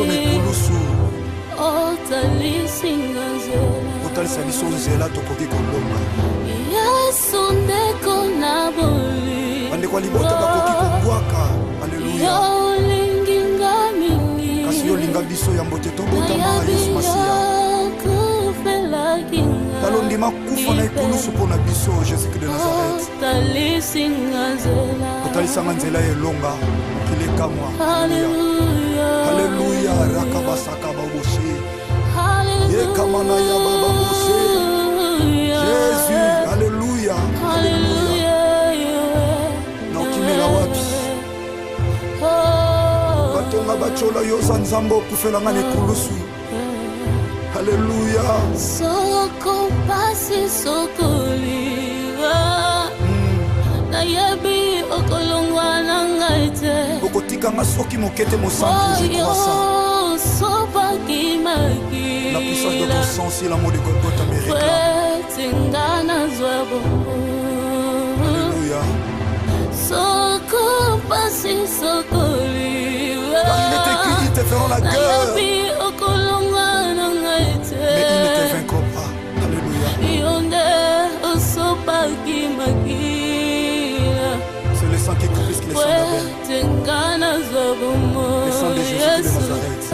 biso na ekulusu. Otalisinga nzela. Otalisa biso nzela tokoki kolonga. Yesu ndeko na boli. Bandeko libota bakoki kobwaka. Alleluya. Kasi yo linga biso ya mbote tobotama Yesu Masiya. Talondima kufa na ekulusu mpona biso Jésus-Christ de Nazareth. Otalisanga nzela elonga mokili ekamwa. Alleluya. Rakabasaka baboshe. Yekamana ya baba boshe. Jésus. Alleluya. Alleluya. Na okimela wapi? Batonga bachola yoza nzambo okufelanga na ekulusu. Alléluia. Soko pasi soko liwa. Na yebi okolongwa na ngaite. Okotikanga soki mokete mosantu je crois ça. Sopa kimaki. La puissance de ton sang si l'amour de Golgotha me réclame. Tingana zwabo. Alléluia. Soko pasi soko liwa. Car il est écrit, ils te feront la guerre. Mais ils ne te vaincront pas. Alléluia. C'est le sang qui est plus que le sang d'Abel. Le sang de Jésus de Nazareth.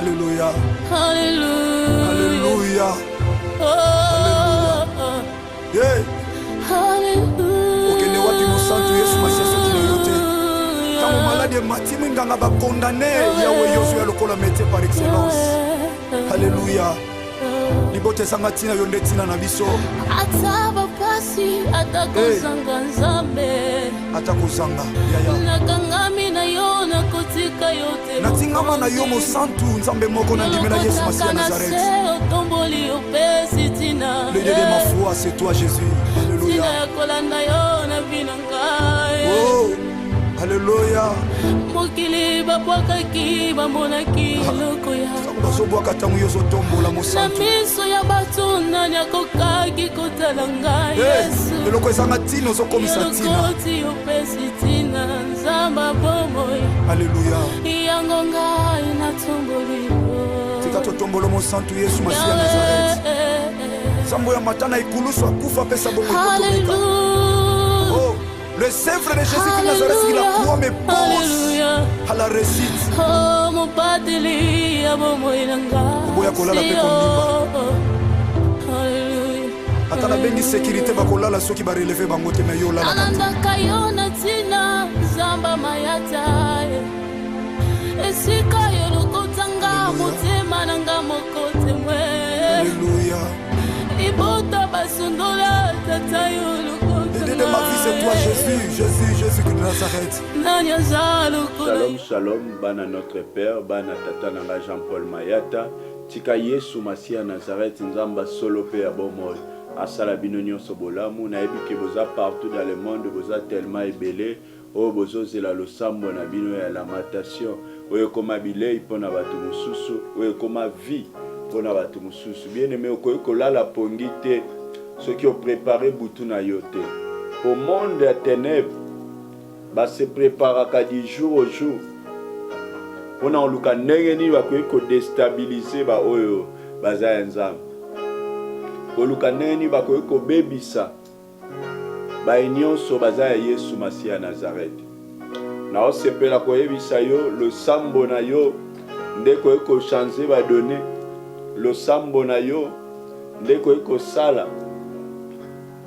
Alléluia. Alléluia. Alléluia. Okende wapi mosantu Yesu Masiya soki na yo te. Ntango maladi emati minganga bakondane yawe Yozué lokola métier par excellence. Alléluia. Libote sanga tina yo nde tina na biso. Ataba pasi atakozanga nzambe. Atakozanga yaya. Nakangami na yo nakotika yote. Natingama na yo mosantu nzambe moko na ndimela Yesu Masiya Nazareth. Le Dieu de ma foi, c'est toi Jésus. Alléluia. Oh, alléluia. Mokili babwakaki bamonaki loko ya. Bazobwaka tango yo zotombola mosantu. Na miso ya bato nani akokaki kotala ngai Yesu. Eloko ezanga tina ozokomisa tina. Lokoti opesi tina nzamba bomoi. Alléluia. Yango ngai natomboli. Tika totombolo mosantu Yesu Masiya Nazareth. Sambo ya matana ikulusu akufa pesa bongo ikotomeka. Oh, le sèvre de Jésus-Christ de Nazareth, il a croix me pose à la récite. Oh, mon pateli, abomo inanga. Oboya kolala pe kondimba. Atana bengi sécurité bakolala soki ba relever bango te na yo lala. Ananda kayona tina zamba mayata. Esika yo lokotanga motema nanga mokote mwe. Alléluia. Ibota basondola tata yo lokotanga. De ma vie c'est toi Jésus, Jésus de Nazareth. Shalom, shalom, bana notre Père, bana tata nanga Jean-Paul Mayata. Tika Yesu Masiya Nazareth nzamba solo pe ya bomoi. Asala bino nyonso bolamu na yebi ke boza partout dans le monde boza tellement ébélé. O bozo zela losambo na bino ya lamentation. Oyo koma bilei pona batu mususu, oyo koma vie pona batu mususu. Bien aimé okoyo kolala pongi te. Ceux qui ont préparé butu na yote. Au monde des ténèbres, bah se préparera du jour au jour. On a un luka nengeni va ko déstabiliser ba oyo baza enzam. O luka nengeni va ko bebisa. Ba nyonso baza ya Yesu Masiya Nazareth. Na o sepela ko yebisa yo le sambo na yo ndeko ko changer ba donner. Le sambo na yo ndeko ko sala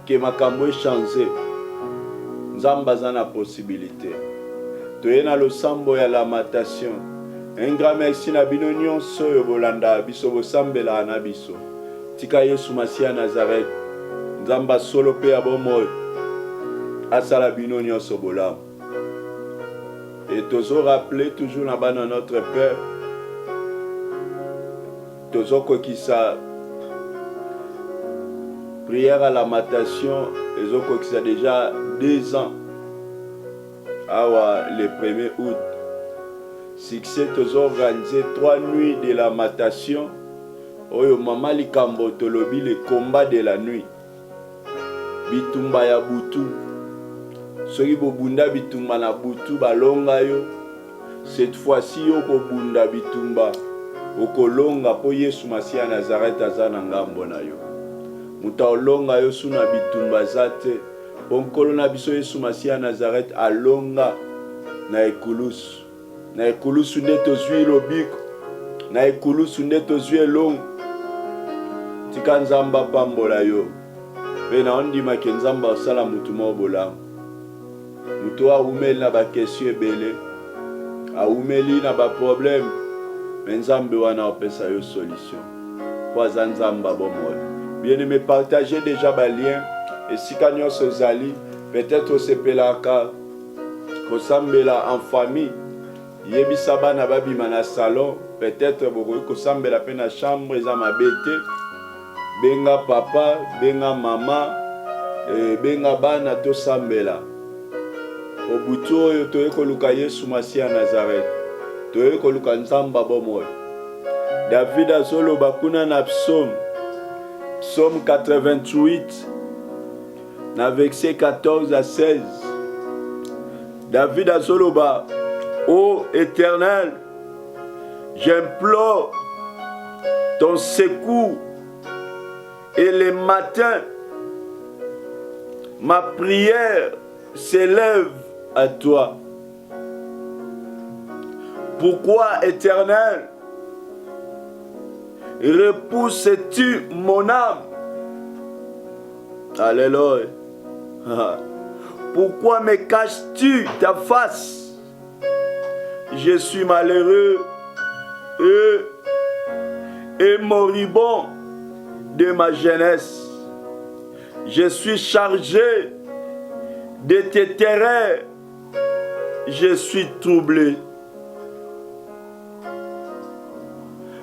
que makambo changer. Nzamba zana possibilité. Toyena lo sambo ya lamentation. Un grand merci na bino nyonso yo bolanda biso bosambela na biso. Tika Yesu Masiya Nazareth. Nzamba solo pe abomoy. Asala bino nyonso bolam. Et toujours rappeler toujours na bana notre Père. Toujours kokisa prière à lamentation, les autres qui sont déjà 2 ans. Le 1er août. Succès, tous organisé 3 nuits de lamentation. Oyo mama likambo tolobi le combat de la nuit. Bitumba ya butu. Soki bobunda bitumba na butu balonga yo. cette fois-ci okobunda bitumba okolonga po Yesu Masiya Nazareth aza na ngambo na yo. Muta olonga yo suna bitumba zate po nkolo na biso Yesu Masiya Nazareth alonga na ekulusu. Na ekulusu nde tozwi lobiko, na ekulusu nde tozwi elongo. Tika Nzamba pambola yo. Pe na ondima ke Nzamba osala mutu mo bolamu. Mutu aumeli na ba question ebele, aumeli na ba problème, mais Nzambe wana opesa yo solution. Po aza Nzamba bomoi. Bien-aimé, partagez déjà ba lien et si nyonso ozali, peut-être osepelaka kosambela en famille. Yebisa bana babima na salon, peut-être bokoki kosambela pe na chambre eza mabete. Benga papa, benga mama, benga bana tosambela. Obutu oyo toye koluka Yesu Masiya Nazareth. Toye koluka Nzamba bomoi. David azoloba kuna na Psaume 88 na verset 14 à 16. David azoloba: Ô Éternel, j'implore ton secours et le matin, ma prière s'élève à toi. Pourquoi, Éternel, repousses-tu mon âme? Alléluia. Pourquoi me caches-tu ta face? Je suis malheureux et moribond de ma jeunesse. Je suis chargé de tes terreurs. Je suis troublé.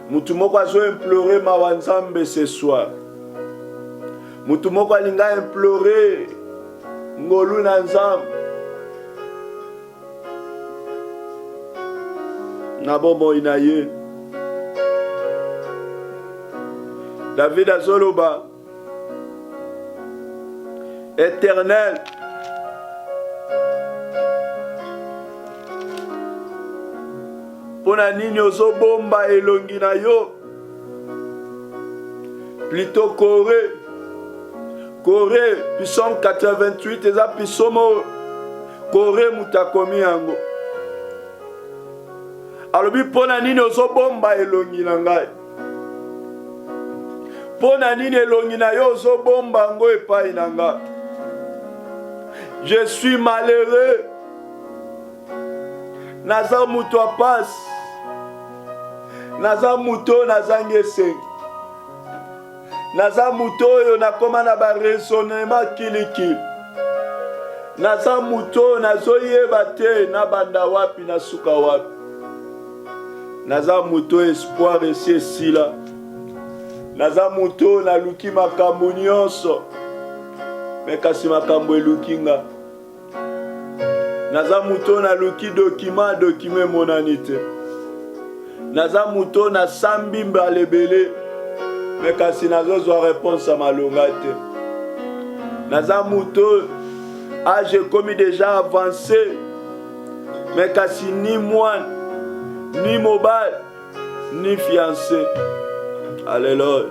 Mutu moko azo implorer mawa Nzambe ce soir. Mutu moko alinga implorer ngolu na Nzambe. Na bombo inaye. David azoloba: Éternel, pona nini ozobomba elongi na yo? Plutôt Corée, Psaume 88 eza Psaume Corée mutakomi yango. Alobi pona nini ozobomba elongi na ngai? Pona nini elongi na yo ozobomba ngo epai na ngai? Je suis malheureux. Naza mutu apasi. Naza muto nazangi esengi. Naza muto oyo nakoma na ba raisonnement kilikili. Naza muto nazoyeba te na banda wapi na suka wapi. Naza muto espoir esi esila. Naza muto naluki makambo nyonso, me kasi makambo eluki nga. Naza muto naluki document emonani te. Naza muto nasambi mbala ebele, me kasi nazozwa réponse ya malonga te. Naza muto âge ekomi déjà avancé, me kasi ni mwana, ni mobile, ni fiancé. Alléluia.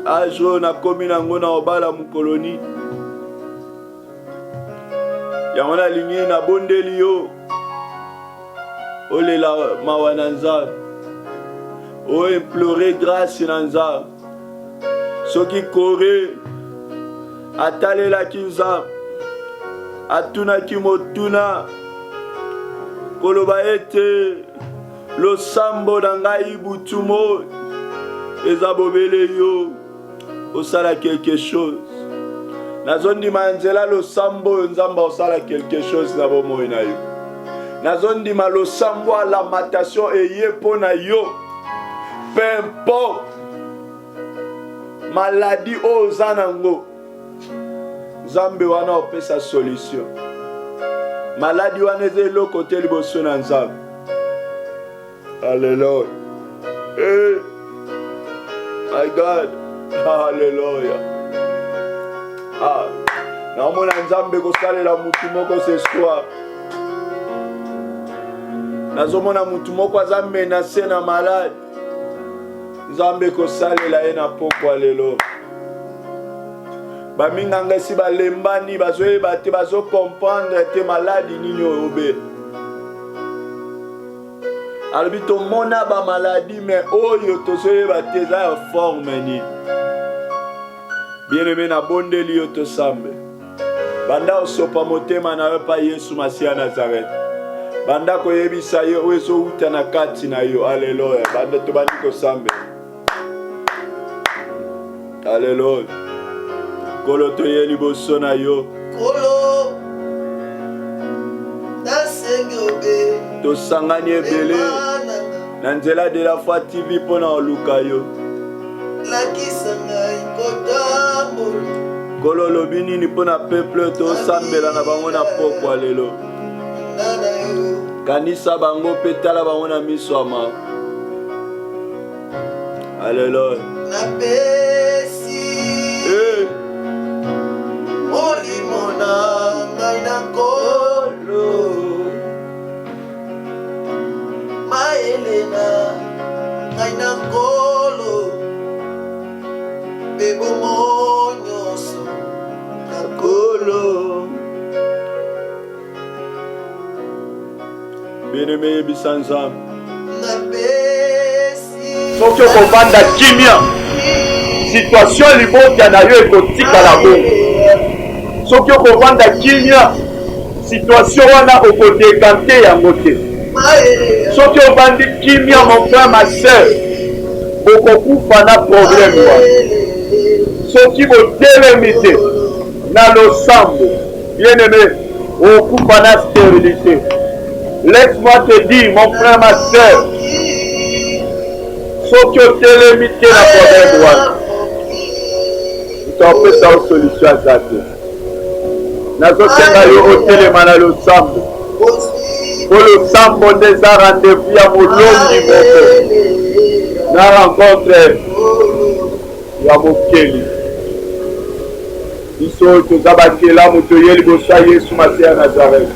Ajo na komi nango na obala mukoloni. Yango na lingi na bondeli yo. Olela mawa na Nzambe. O implorer grâce na Nzambe. Soki Corée atalelaki Nzambe, atunaki motuna koloba ete losambo na ngai butumo eza bobele yo osala quelque chose. Nazondima nzela losambo Nzamba osala quelque chose na bomoi na yo. Nazondima losambo a lamentation eye pona yo. Peu importe maladie oza nango, Nzambe wana opesa solution. Maladie wana eza eloko te liboso na Nzambe. Alléluia. Hey, my God. Hallelujah. Naomona Nzambe kosalela mutu moko ce soir. nazomona mutu moko aza menase na malade. Nzambe kosalela ye na pokwa lelo. Baminganga si balembani bazoyeba te bazo comprendre te maladi nini oyobe. Alobi tomona ba maladi mais oyo tozoyeba te eza ya forme ni. Bien-aimé na bondeli yo tosambe. Banda osopa motema na yo pa Yesu Masiya Nazareth. Banda koyebisa yo oyo ezouta na kati na yo. Alleluya. Banda tobandi kosambe. Alleluya. Kolo toye liboso na yo. Kolo nasengi obe. Tosangani ebele. Na nzela de la foi TV pona oluka yo. Lakisa ngai kotambola. Kolo lobi nini pona peuple tosambela na bango na pokwa lelo. Kanisa bango petala bango na miso ya mawa. Alleluya. Napesi molimo na ngai na nkolo. Mayele na ngai na nkolo. Bebomo nyonso na nkolo. Bien-aimé yebisa Nzambe. Napesi Soki okovanda kimia, situation libota na yo ekotikala bongo. Soki okovanda kimia, situation wana okodekante yango te. Soki ovandi kimia, mon frère, ma soeur, okokufa na problème wana. Soki botelemi te na losambo, bien-aimé, okokufa na stérilité. Laisse-moi te dire, mon frère, ma soeur, soki otelemi te na problème wana, utapesa o solution aza te. Nazosenga yo otelema na losambo. Po losambo nde eza rendez-vous ya molongi moko na rencontre ya mokeli. Biso oyo toza bakelamu toye liboso ya Yesu Masiya Nazareth.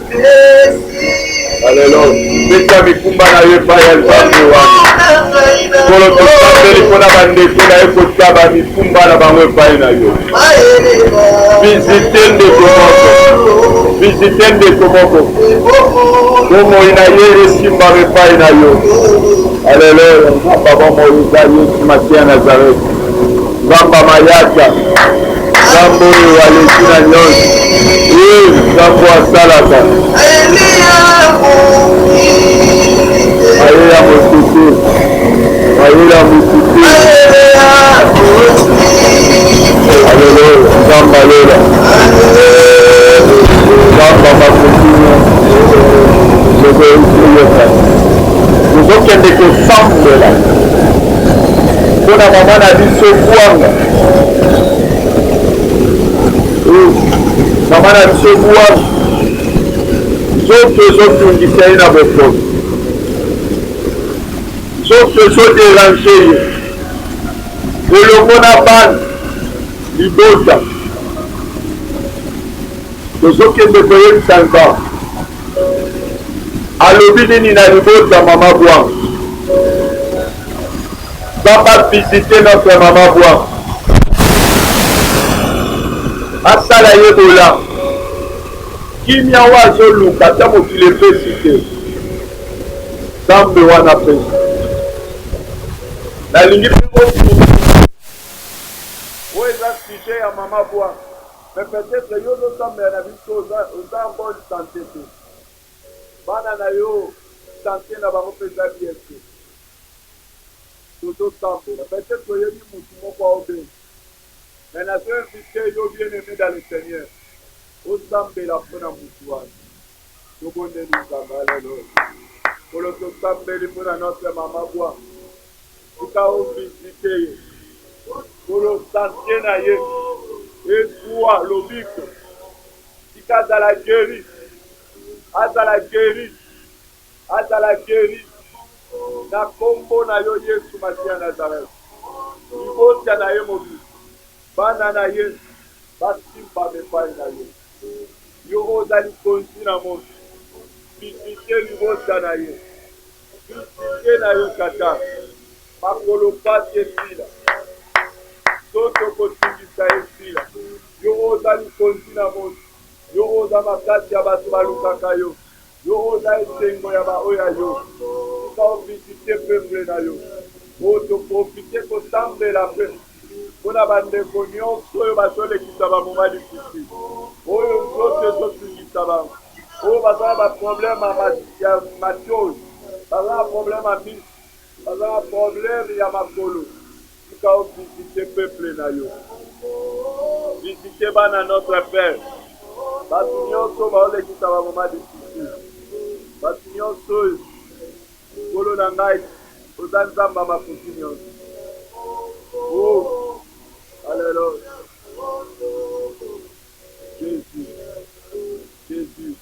Alleluya. Pesa mikumba na yo epai ya Nzambe wana. Kolo tosambeli mpona bandeko na ye kotaba mikumba na bango epai na yo. Visite ndeko moko. Visite ndeko moko. Bomoi na ye esimbama epai na yo. Alleluya. Nzamba bomoi eza Yesu Masiya Nazareth. Nzamba mayaka. Nzambo oyo aleki na nyonso. Nzambo asalaka. Ayela mosusu. Ayela mosusu. Alleluya. Nzamba lela. Nzamba makosino. Zozoyoka. Tozokende kosambela mpona mama na biso bwanga. Mama na biso bwanga nzoto ezotungisa ye na bokono, nzoto ezoderange ye elongo na bana libota. Tozokende koyebisa Nzambe alobi nini na libota mama bwanga. Nzambe visite notre mama bwanga, asala ye bola kimia wa azoluka ata mokili epesi te. Nzambe wana pesi nalingi mpe oyo eza sujet ya mama bwanga, mais peut-être yo ozosambela na biso oza en bonne santé te, bana na yo santé na bango mpe eza bien te. Tozosambela peut-être oyebi mutu moko aobeli, mais nazoinvite yo bien-aimé dans le Seigneur osambela mpona mutu wana. Tobondeli Nzambe. Alleluya. Kolo tosambeli mpona notre mama bwanga, tika ovisite ye kolo santé na ye ezwa lobiko, tika azala guéri, azala guéri, azala guéri na kombo na yo Yesu Masiya Nazareth. Libota na ye mobili, bana na ye basimbama epai na ye. Yo ozali konzi na moto, visite libota na ye visite na yo tata makolo pasi esila soki okotungisa esila yo oza likonzi na moto yo oza makasi ya bato balukaka yo yo oza esengo ya baoyo ya yo tika ovisite peuple na yo oyo toprofite kosambela mpe mpona bandeko nyonso oyo bazolekisa bamoma lisusi oyo nzoto ezotungisa bango oyo baza na baproblème ya matiose baza na problème ya misi baza na problème ya makolo tika ovisite peuple na yo visite bana notre père bato nyonso baolekisa bamoma lisusi bato nyonso oyo kolo na ngai oza nzambe ya mafuti nyonso oh alléluia Jésus Jésus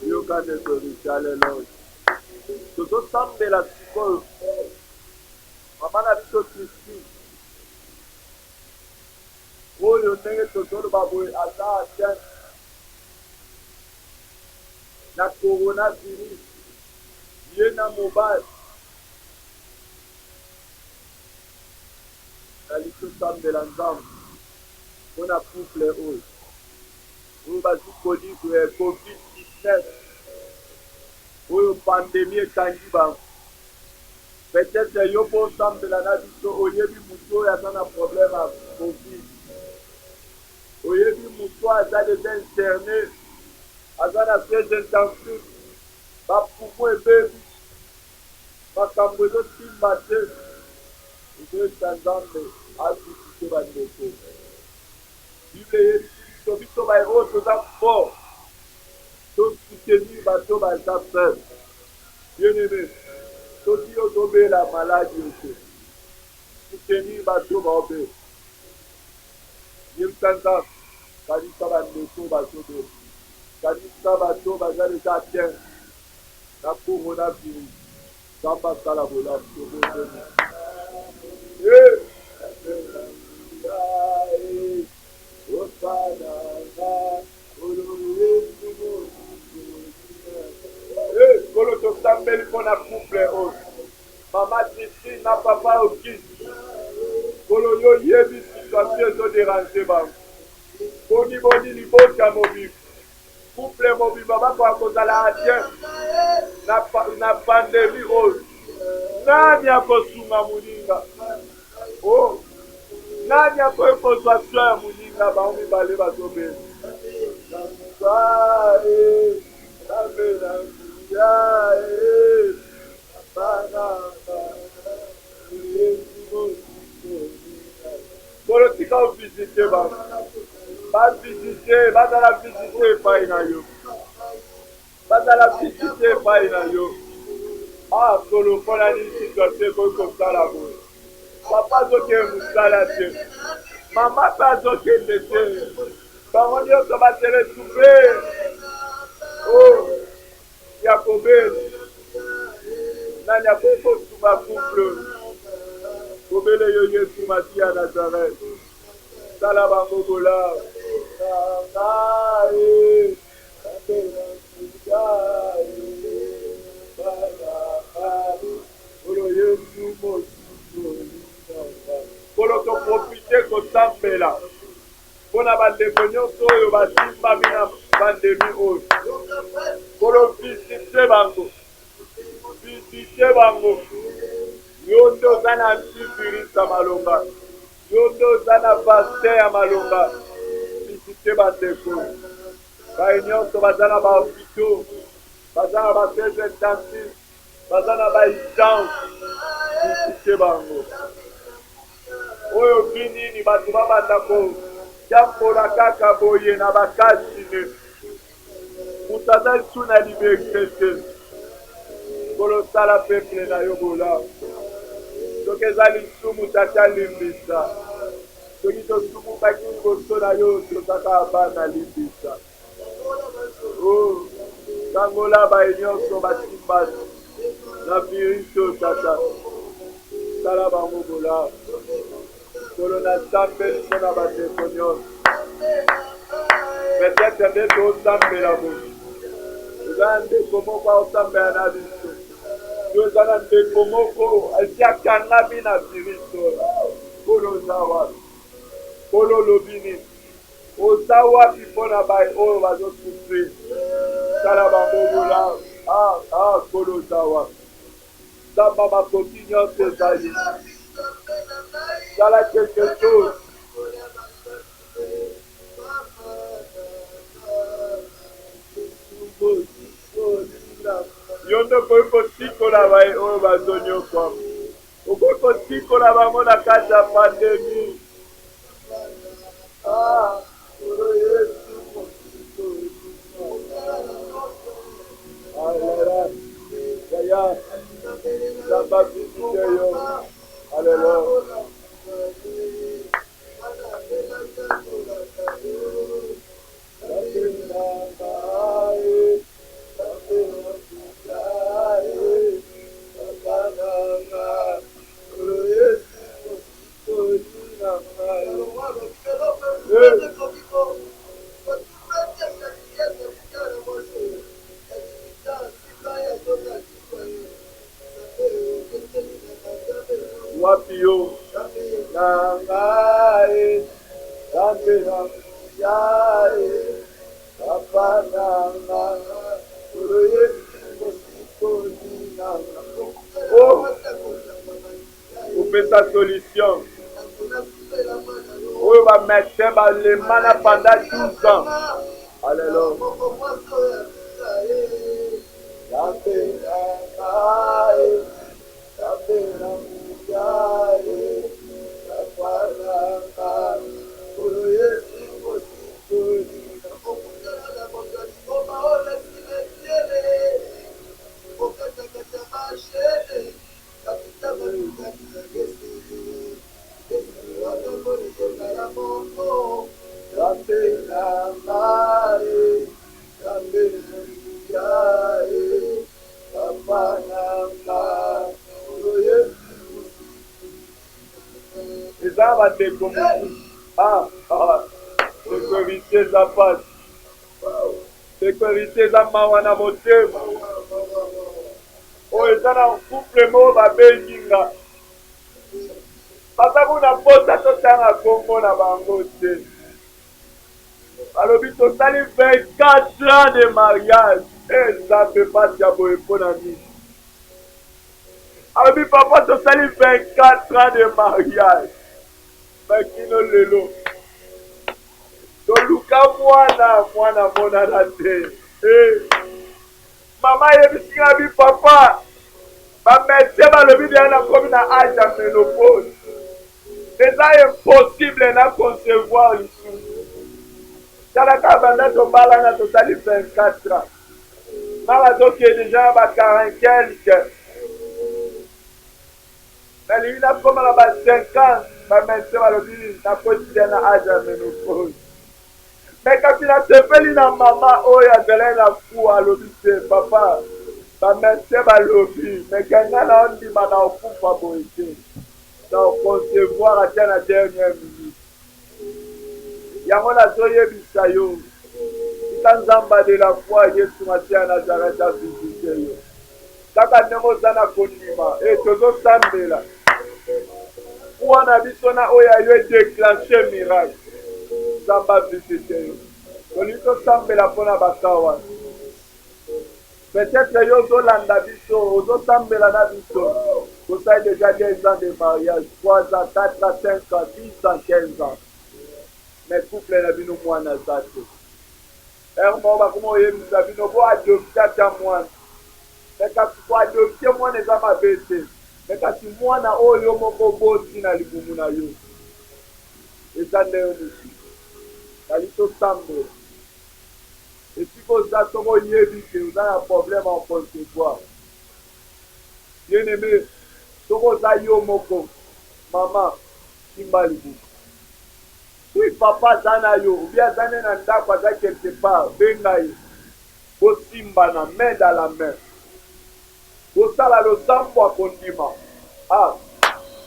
yokane tobisi alléluia tozosambela sikoyo mama na biso Kristi oyo ndenge tozoloba boye aza atteinte na coronavirus ye na mobali nali tosambela nzambe mpona couple oyo bazi kodikwe covid-19 oyo pandemie ekangi bango peut-être yo mpo osambela na biso oyebi motu oyo aza na problème ya covid oyebi motu aza deja interne aza na siège intensive bapumo ebebi makambo ezosimba te ezoyesa nzambe avisite bandeko bible yebi biso baoyo toza fort tosoutenir bato baza faible bien-aimé soki ozobela maladi ote soutenir bato baobela yebisa nzambe kanisa bandeko bazobela kanisa bato baza deja atteint na coronavirus nzambe asala bolamu tobondeni kolo tosambeli mpona couple oyo mama tisi na papa okisi kolo yo yebi situation ezoderange bango boni libota mobimba couple mobimba bakoka kozala atien na pandemi oyo nani akosunga moninga o nani akoki kozwa sio ya moninga bango mibale bazobela kolo tika ovisite bango bavisite bazala visite epai na yo bazala visite epai na yo kolo mpona nini situation ekoki kosala boye papa azokende mosala te mama mpe azokende te bango nyonso batele supe ya kobeli nani akoki kosunga couple kobele yo yesu masi ya nazaret sala bango bolamu nangae olo yesu mosi kolo toprofite kosambela mpona bandeko nyonso oyo basimbami na pandemi oyo kolo visite bango yo nde oza na antivirus ya malonga yo nde oza na vaccin ya malonga visite bandeko baye nyonso baza na bahopitau baza na basiège intensif baza na baurgence visite bango oyo binini bato babanda kotambola kaka boye na bakasine moto aza lisu na liberté te kolosala peuple na yo bolamu soki eza lisumu tata limbisa soki tosumukaki liboso na yo tozaka bana limbisa tangola baye nyonso basimbani na viriso tata sala bango bolamu kolo na sambeli mpo na bandeko nyonso peut-être nde tosambela boye eza ndeko moko aosambela na biso Yozana ndeko moko asiakangami na Kristo. Kolo zawa. Kolo lobini. Oza wapi mpona bai oyo bazosufrir. Sala bangobola. Kolo zawa. Samba makoki nyonso ezali. Sala quelque chose. Yondo koyiko sikola bai oyo bazonyokwa. Okoyiko sikola bango na kati ya pandemi. Olo Yesu mosiko. Alléluia. Yaya. Samba bisite yo. Alléluia. Wapio nangae kambe nangae apana upesa solution oyo bamédecin balemana pendant 12 ans. Alléluia. Sécurité za pasi, sécurité za mawa na motema. Oyo eza na couple moko babengi nga. Papa kuna pota totanga kombo na bango te. Balobi tosali 24 ans de mariage. Nzambe pasi ya boye mpona nini. Alobi papa tosali 24 ans de mariage. Makino lelo. Toluka mwana monana te. Mama yebisinga bi papa. Bamese balobi deya na komi na âge ya ménopause. Eza impossible na concevoir lisusu. Talaka banda tobalanga tosali 24 ans. Na bazokie deja ba 40 quelque. Nalingi nakoma na ba 50. Bamese balobi nakoti deya na âge ya ménopause. Mais quand il a sepeli na mama oyo azalaki na fu alobi te papa bamese balobi mais kenga na ondima na okufa boye te na oconcevoir atia na dernière minute yango nazoyebisa yo tika nzamba de la foi yesu masia ya nazareth avisite yo kaka ndenge oza na kondima tozosambela fuwa na biso na oyo ayo edéclenche miracle Samba visite yo. Tolingi tosambela mpona bakawa. Peut-être yo ozolanda biso, ozosambela na biso. Tosali déjà 10 ans de mariage, 3 ans, 4 ans, 5 ans, 10 ans, 15 ans. Mais couple na bino mwana za te. Moko bakoma oyebisa bino bo adopte ata mwana. Mais kasi ko adopte mwana eza mabe te. Mais kasi mwana oyo moko bosi na libumu na yo. Eza nde yo mosusu. Kali tosambe. Et si vous avez un problème en concevoir. Bien aimé, si vous avez moko, maman, kimbalibu. Oui, papa zanayo, ou bien zanena ndako aza quelque part, bengaye, bo simba na main dans la main. Bo sala lo sambo akondima.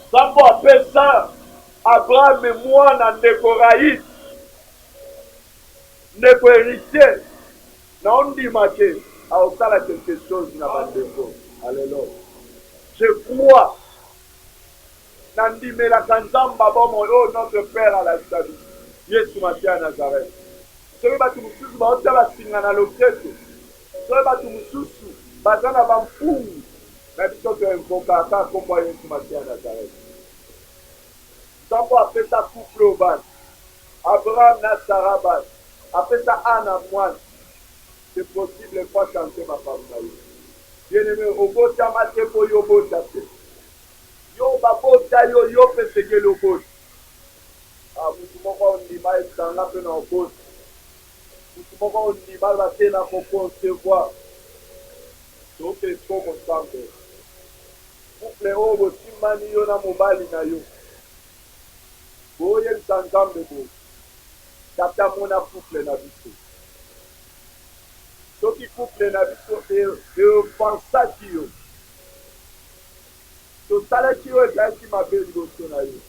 Sambo apesa Abraham et moi na ndeko raïs. Ndeko héritier. Na ondima ke, aosala quelque chose na bandeko. Alléluia. Je crois. Nandimela kanzamba bomo oh notre Père à la vie. Yesu Masia Nazareth. Soki batu mususu baota basinga na loketo. Soki batu mususu baza na bampungu. Na biso toinvoka aka kombo ya Yesu Masia Nazareth. Nzambo apesa couple au bas. Abraham na Sarah bas. Apesa Anna moine. C'est possible pas chanter ma femme na yo. Bien-aimé, obota mateko yo bota te. Yo babota yo yo peseke lo bota. Ah, mutu moko ondima esanga pe na obota. Mutu moko ondima batena ko concevoir. Donc il faut mon sangue. Couple o bosimani yo na mobali na yo. Boye nsangambe bo. Tata mona couple na biso. Soki couple na biso e pensaki yo. Tosalaki yo ezalaki mabe liboso na yo.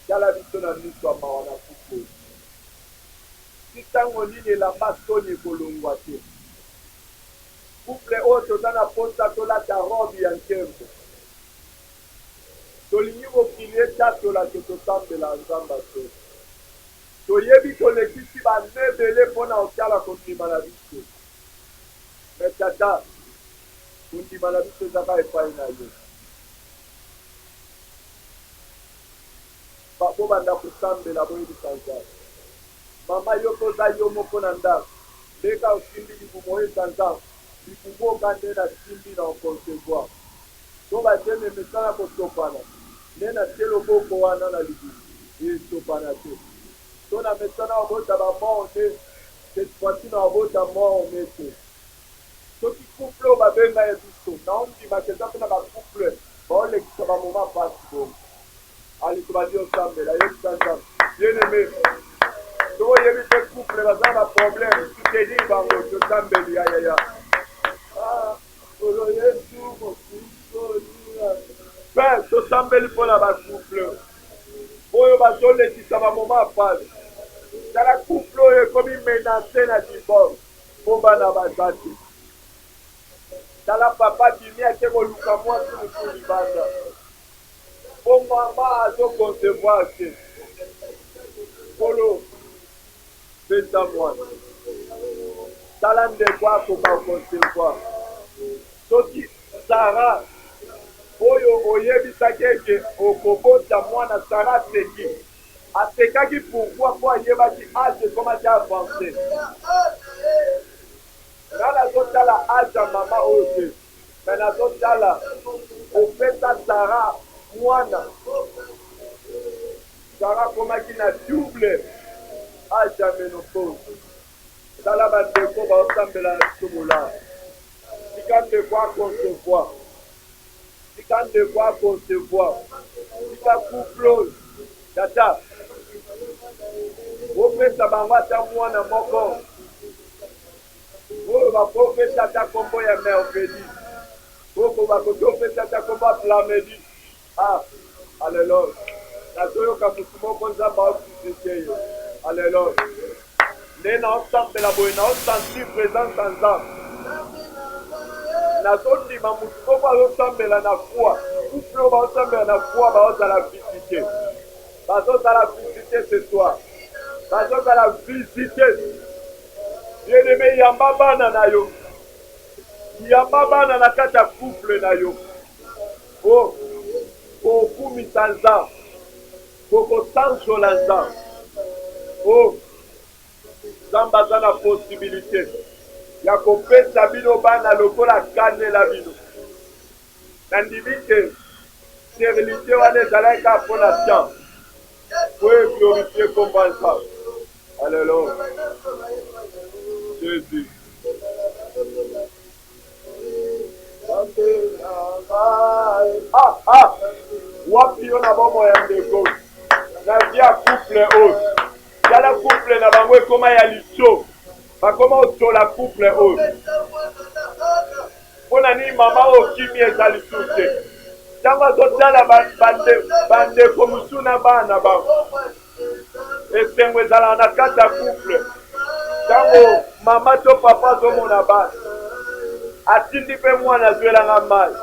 Tala biso na miso ya mawa na couple. Si ntango nini elamba soni ekolongwa te. Couple oyo toza na posa tolata robe ya nkembo. Tolingi mokili etatola ke tosambela nzamba te. Toyebi tolekisi banebele mpona otala kondima na biso. Me tata, kondima na biso ezaka epai na yo. Bobanda kosambela boyebisa nzambe. Mama yo koza yo moko na ndako. Leka osimbi libumu oyesa nzambe. Libumu okande na simbi na okoncevoir. So bateme mesana kosopana. Nde na tie loboko wana na libumu. Esopana te. So na mesana obota bamor te. Cette fois-ci na obota mort te. Soki couple oyo babenga ye biso. Na ondima keza mpe na bacouple. Baolekisa bamoma pasi bongo. Ali tobadi osambela yebisa nzambe. Bien-aimé. Soki oyebi mpe couple baza na problème. Soutenir bango tosambeli yayaya. Olo Yesu mosusu. Père, tosambeli mpona bacouple. Oyo bazolekisa bamoma apasi. Tala couple oyo ekomi menase na divorce. Po bana baza te. Tala papa dimi ake koluka mwasi mosusu libanda. Po mama azoconcevoir te. Polo pesa mwana. Tala ndeko akoka concevoir. Soki Sara oyo oyebisaki eke okobota mwana Sara aseki. Asekaki pourquoi po ayebaki age ekomaki avance. Nga nazotala age ya mama oyo te. Me nazotala opesa Sara mwana. Sara akomaki na double age ya ménopause. Tala bandeko baosambela na biso molaa. Tika ndeko aconcevoir. Tika ndeko aconcevoir. Tika couple tata. Opesa bango ata mwana moko. Oyo bakopesa ata kombo ya merveille. Oko bakopesa ata kombo ya plamedi. Ah, alléluia. Nazoyoka mutu moko nzambe aosisike yo. Alléluia. Nde naosambela boye naosentir présence ya nzambe. Nazondima mutu moko azosambela na foi. Couple oyo baosambela na foi baozala visite. Bazozala visite ce soir. Bazozala visite. Bien-aimé, yamba bana na yo. Yamba bana na kati ya couple na yo. Oh, kokumisa nzambe. Kokosanzola nzambe. Oh, nzambe aza na possibilité ya kopesa bino bana lokola kanela bino. Nandimi te sterilité wana ezalaki kaka mpona science po eglorifie komba nzambe. Alléluia. Jésus. Wapi yo na bomo ya ndeko na via couple oyo. Yala couple na bango ekoma ya liso. Bakoma otola couple oyo. Mpona nini mama okimi eza lisusu te. Ntango azotala bandeko mosusu na bana bango. Esengo ezalaka na kati ya couple. Ntango mama to papa azomona bana. Atindi mpe mwana azwelanga mai.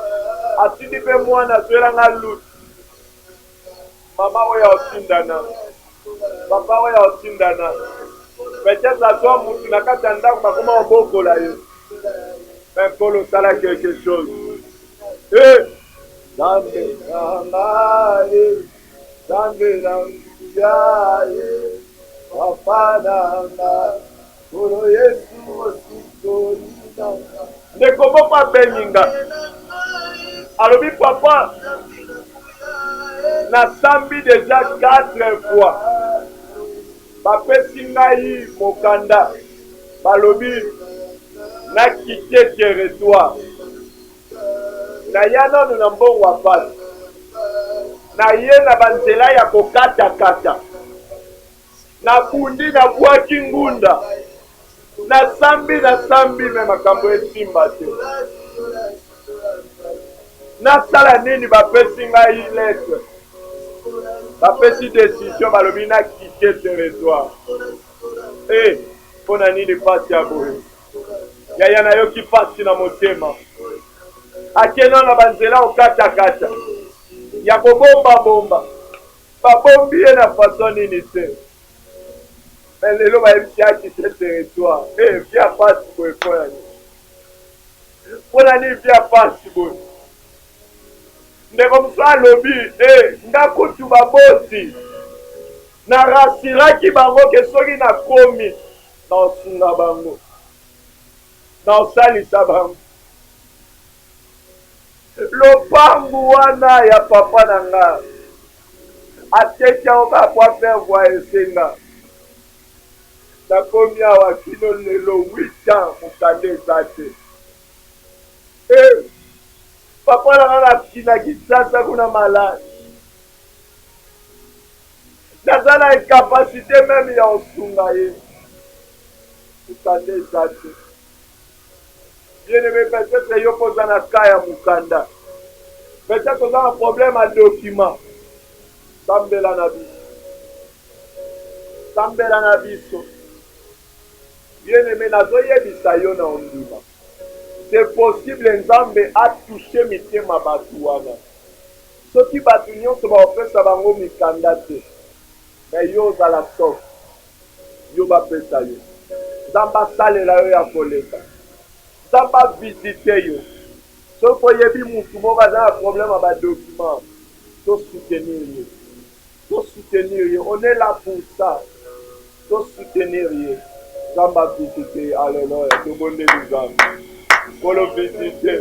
atindi pe mwana azwelanga lutu mama oyo otindana papa oyo otindana peut-être azwa mutu na kati ya ndako bakoma obokola ye mais nkolo osala quelque chose Zambe nangaye Zambe nanguyaye Papa nanga Kolo Yesu osikolinanga ndeko moko abeninga alobi papa nasambi deja 4 fois bapesi ngai mokanda balobi nakite territoire na ya nanu na mbongo apasi na ye na banzela ya kokatakata nabundi nabwaki ngunda nasambi me makambo esimba te nasala nini bapesi ngai lettre bapesi décision balobi nakite territoire mpona nini pasi ya boye yaya nayoki pasi na motema akena na banzela okatakata ya kobombabomba babombi ye na façon nini te lelo bayebisiaki te territoire via pasi boye mpona nini via pasi boye ndeko mosu alobi nga kutu baboti narasiraki bango ke soki nakomi naosunga bango naosalisa bango lopangu wana ya papa na nga ateki yango kakwa faire voir esenga nakomi awa kino lelo 8 ans mokanda eza te papa na nga nakinaki sasa kuna maladi naza na incapacité meme ya osunga ye mokanda eza te bien-aimé, peut-être yo poza na ka ya mukanda. Peut-être oza na problème à document. Sambela na biso. Sambela na biso. Bien-aimé, nazoyebisa yo na ondima. C'est possible Nzambe a touché mitema batu wana. Soki batu nyonso baopesa bango mikanda te. Mais yo ozala sof. Yo bapesa yo. Nzambe asalela yo ya koleka. Ça va visiter yo. Sauf que yebi mutu mo baza un problème à ba document. To soutenir yo. To soutenir yo. On est là pour ça. To soutenir yo. Ça va visiter. Alléluia. To bonne nous pour le visiter.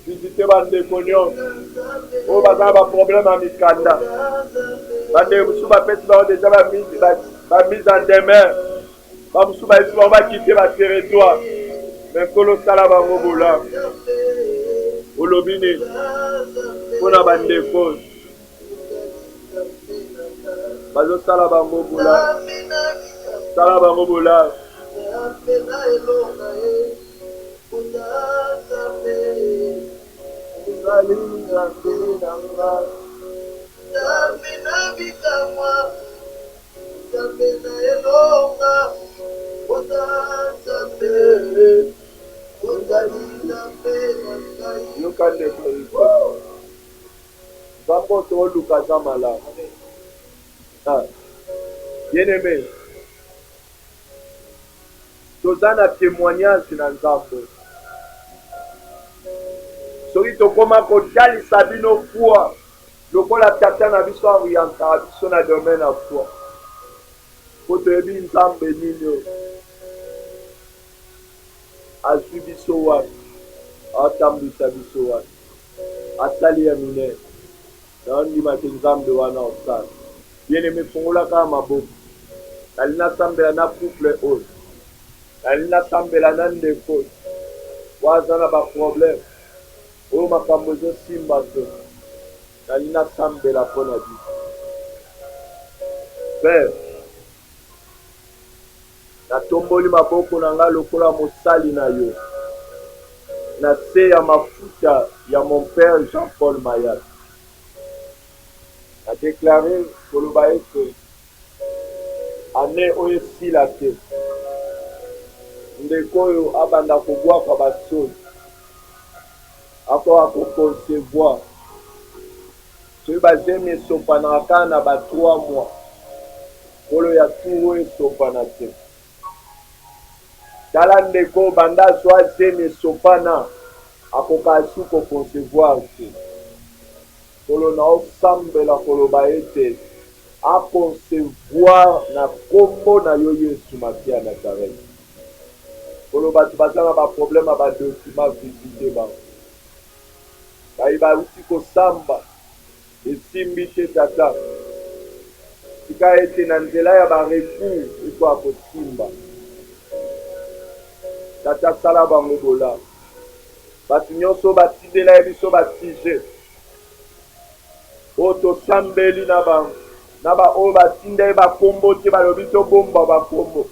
Visiter bande konyo. O baza un problème à mikanda. Bande musu ba pesi ba déjà ba mise en demeure. Ba musu ba esi ba quitter ba territoire. Mais kolo sala bango bola olobini pona bandeko bazo sala bango bola Bien-aimé, tozana témoignage na Nzambe. Soki tokoma kotalisa bino foi, lokola tata na biso orienta biso na domaine na foi. Po toyebi Nzambe nini azwi biso wana, atambwisa biso wana, asali ya minene. Naondimaki Nzambe wana osala. Bien-aimé, fungola kaka maboko. Nali nasambela na couple oyo. Nali nasambela na ndeko oyo. Waza na baproblème. Oyo makambo ezosimba te. Nali nasambela mpona biso. Père, natomboli maboko na nga lokola mosali na yo. Na se ya mafuta ya mon père Jean-Paul Mayat. A déclaré koloba ete ane oyo esila te ndeko oyo abanda kobwaka basoni akoconcevoir soki bazemi esopanaka na ba 3 mois kolo ya turo esopana te tala ndeko banda azwa azemi esopana akoka su koconcevoir te kolo na osambela koloba ete aconcevoir na kombo na yo Yesu Masia ya Nazareth kolo bato baza na baproblème ya badocument visite bango bayi bauti kosamba esimbi te tata tika ete na nzela ya barecours iko akosimba tata sala bango bola bato nyonso batindela ye biso batije oyo tosambeli na bango na baoyo batinda ye bakombo te balobi tobomba bakombo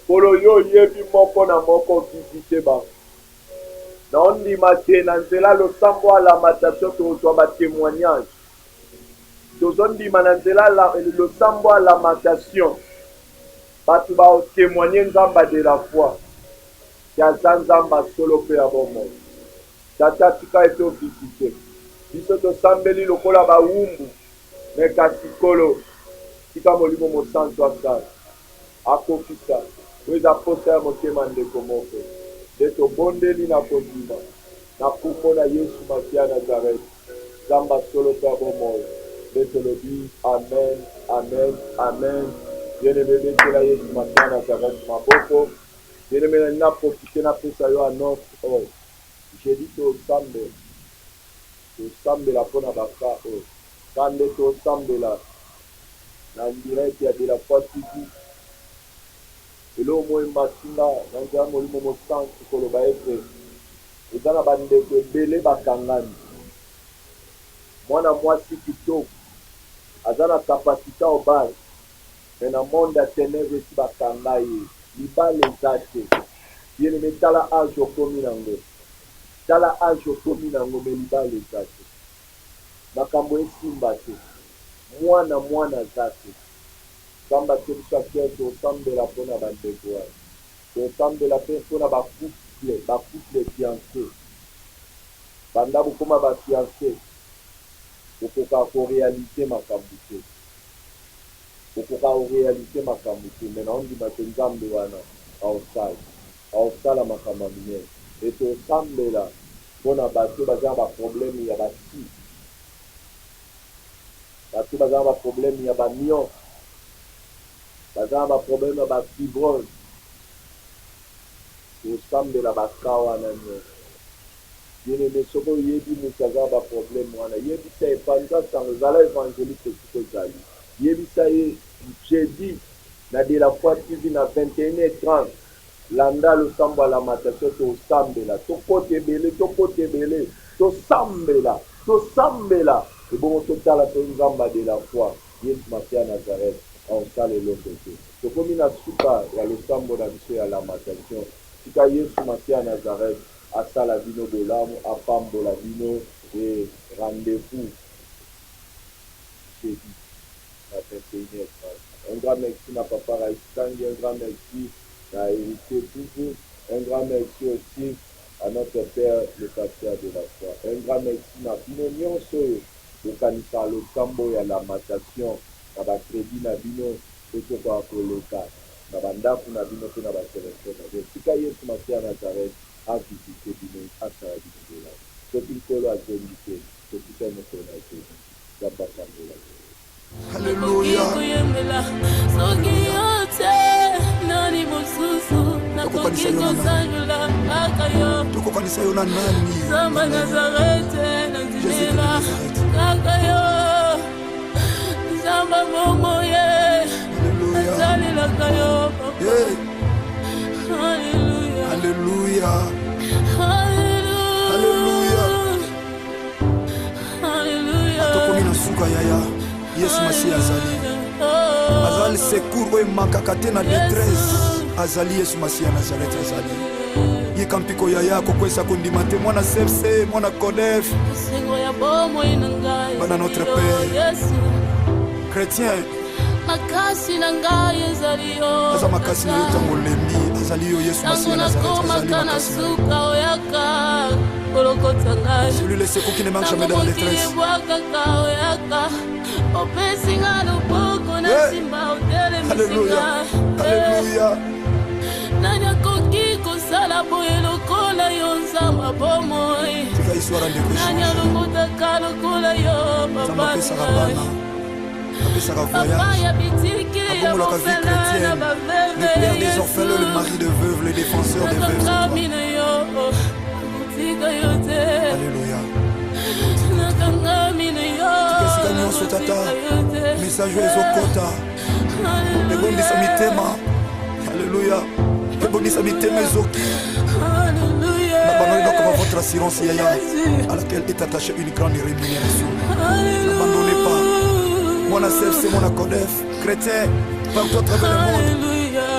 kolo yo oyebi moko na moko visite bango na ondima te na nzela losambo alamatation tozwa batémoignage tozondima na nzela losambo alamatation bato baotémoigne nzamba de la foi yaza nzamba solo mpe ya bomoi tata tika ete ovisite biso tosambeli lokola bawumbu me kasi kolo tika molimo mosantu asala akofisa oyo eza posa ya motema ndeko moko nde tobondeli na kondima na kombo na Yesu Masia ya Nazareth nzamba solo mpe ya bomoi nde tolobi amen amen amen bien-aimé betela Yesu Masia ya Nazareth maboko bien-aimé nina profite napesa yo annonce oyo jedi tosambela mpo na baka oyo kande tosambela na direct ya de la foi TV elo moi matinda na nzela molimo mosantu koloba ete eza na bandeko ebele bakangani mwana mwasi kitoko aza na kapasite obale me na monde ya ténèbre esi bakanga ye libala eza te bien-aimé tala age okomi nango tala age okomi nango me libala eza te makambo esimba te mwana aza te samba te biso akia tosambela mpo na bandeko wana tosambela mpe mpo na bacouple fiancé banda bokoma bafiancé okoka korealize makambo te okoka korealize makambo te me naondima te nzambe wana aosala makambo minene e tosambela mpo na bato baza na baproblème ya basi bato baza na baproblème ya bamion baza na baproblème ya bafibrose tosambela baka wana nyonso bien-aimé soki oyebi moto aza na baproblème wana yebisa epanza sango ezala évangéliste esiko ezali yebisa ye jeudi na de la foi TV na 21h30 landa losambo ya lamatation tosambela tokota ebele tosambela ebongo totala mpe nzamba de la foi Yesu Masia ya Nazareth aosala eloko te tokomi na suka ya losambo na biso ya lamatation tika Yesu Masia ya Nazareth asala bino bolamu apambola bino e rendez-vous jeudi à 21h30. Un grand merci à Papa Raïstangi, un grand merci à Héritier Toubou, un grand merci aussi à notre Père, le pasteur de la foi. Un grand merci à Bino Nyonso, le canisa, le sambo et à la matation, à la crédit, à Bino, et tout quoi pour le cas. À la bandaku, à Bino, à la téléphone. Si Kaye, ce matin à Nazareth, à visiter Bino, à Sarah Bino. Ce qu'il faut à Zénité, ce qui fait notre nation. D'abord, ça me l'a dit. Alléluia. Tukokanisa yo na nani? Samba Nazarete na nzimela kaka yo Samba momo ye Azali la kayo Alléluia. Alléluia. Alléluia. Atokomi na suka yaya Yesu Masia azali secours oyo emakaka te na détresse azali Yesu Masia Nazareth azali yika mpiko yaya kokwesa kondima te mwana CFC mwana CODEF bana notre Père chrétien makasi na ngai ezali yo aza makasi na yo ntango olembi azali yo Yesu Masia Nazareth azali makasi na yo. suka oyaka Celui les secours qui ne manque jamais dans la détresse. Alléluia. Alléluia. Tika histoire de le père des orphelins, le mari de veuves, le défenseur des veuves. Alléluia. Message ezokota. Ebondisa mitema. Alléluia. Ebondisa mitema ezoki. N'abandonnez donc pas votre assurance yaya à laquelle est attachée une grande rémunération. N'abandonnez pas. Mon ACF, c'est mon ACODEF. Chrétien, partout à travers le monde.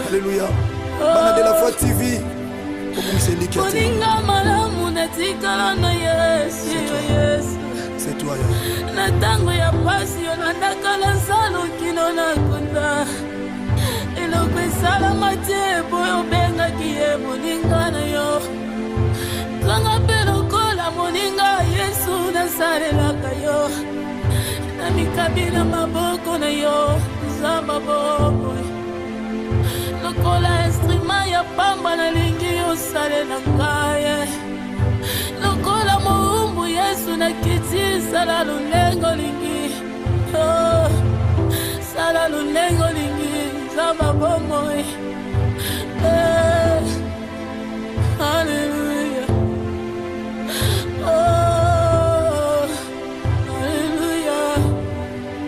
Alléluia. Bana de la foi TV. C'est toi, na tango ya pasi yo nandakala nsalo kino na kunda eloko esalama te boyo obengaki ye moninga na yo kanga mpe lokola moninga Yesu nasalelaka yo na mikabi na maboko na yo nzamba boboy lokola instrument ya pamba nalingi osalela ngaye lokola moumbu Yesu na kiti sala lulengo lingi sala lulengo lingi zaba bomoy